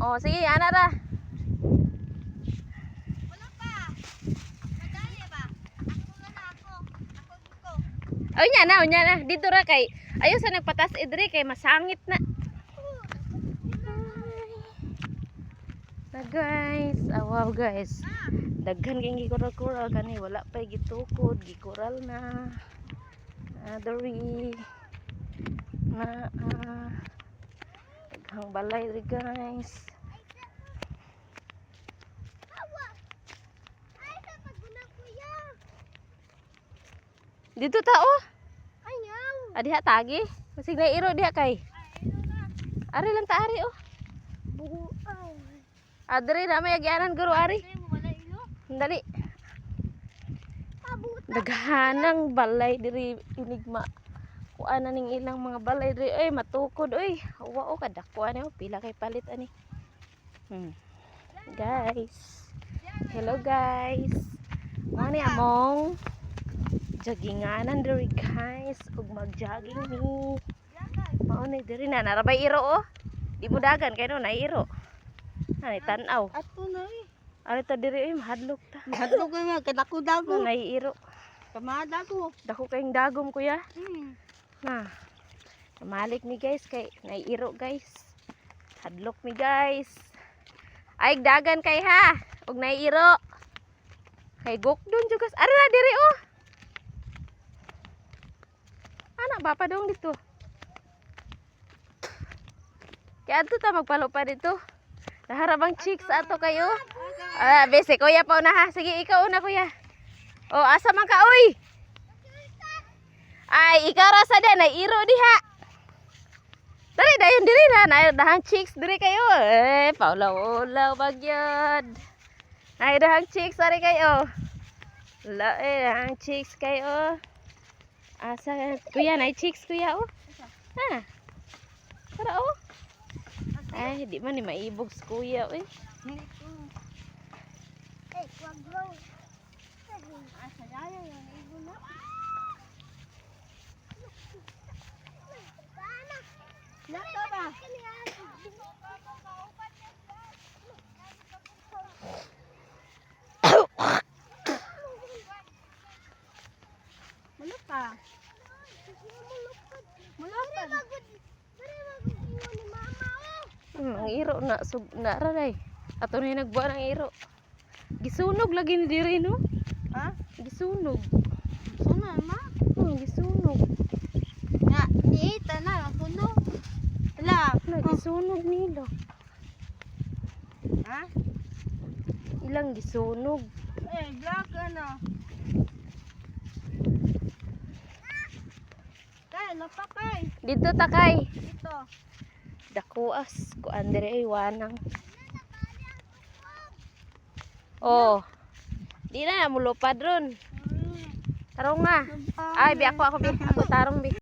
Oh, sige, ana ra. Wala pa. Madali ba? Ako na ako. Ako. Unya na. Dito ra kay ayo sa nagpatas idri kay masangit na. Na guys, wow guys. Daghan kay gikural-kural kani wala pa gitukod, gikural na. Diri na daghang balay ri guys. Dito ta oh. Ayaw. Adiha tagi. Masig na iro diha kay. Ari lang ta ari oh. Buuaw. Adri na may agyanan guro ari. Wala ilo. Dali. Daghanang balay diri inigma. Kuan na ning ilang mga balay diri oy matukod oy. Wa o kadakuan oh pila kay palit ani. Guys. Hello guys. Mo ni among jogginganan diri guys ug mag-jogging ni. Mao ni diri na narabay iro oh. Di mo dagan kay no nairo. Ani tan-aw. Ato na eh. Ari ta diri oy mahadlok ta. Hadlok na kadako dago. Naiiro. Kamada ko. Dako kayong dagom kuya. Hmm. Malik mi guys kay naiiro guys. Hadlok mi guys. Ay dagan kay ha. Ug naiiro. Kay gokdon jugas. Ari na diri oh. Anak bapa dong dito. Kaya ato ta magpalo pa dito. Naharabang chicks ato kayo. Bese kuya pa una ha. Sige ikaw una kuya. Oh asa man ka oy. Ay ikaw ra sa na iro diha. Dali dayon diri na dahang chicks diri kayo. Paulaw-ulaw bagyod. Nay dahang chicks ari kayo. La dahang chicks kayo. Asa kuya nay chicks kuya oh. Ha. Tara oh. Ay di man ni maibog sa kuya oy. Wag lang. Asa dala yung ibo na. Naka ba? Mulupad. Mulupad. Ang iro na sug na ra day. Ato na nagbuan ang iro. Gisunog lagi ni diri no. Ha? Gisunog. Suna ma? Gisunog. Na, niita na puno. Ala, Gisunog nila. ha? Ilang gisunog. Black ano. Kay, napakay. Dito takay. Ito. Dakuas ko andere ay wanang. Oh. Di na mulupad ron. Tarong nga. Ay, bi ako bi. Ako tarong bi.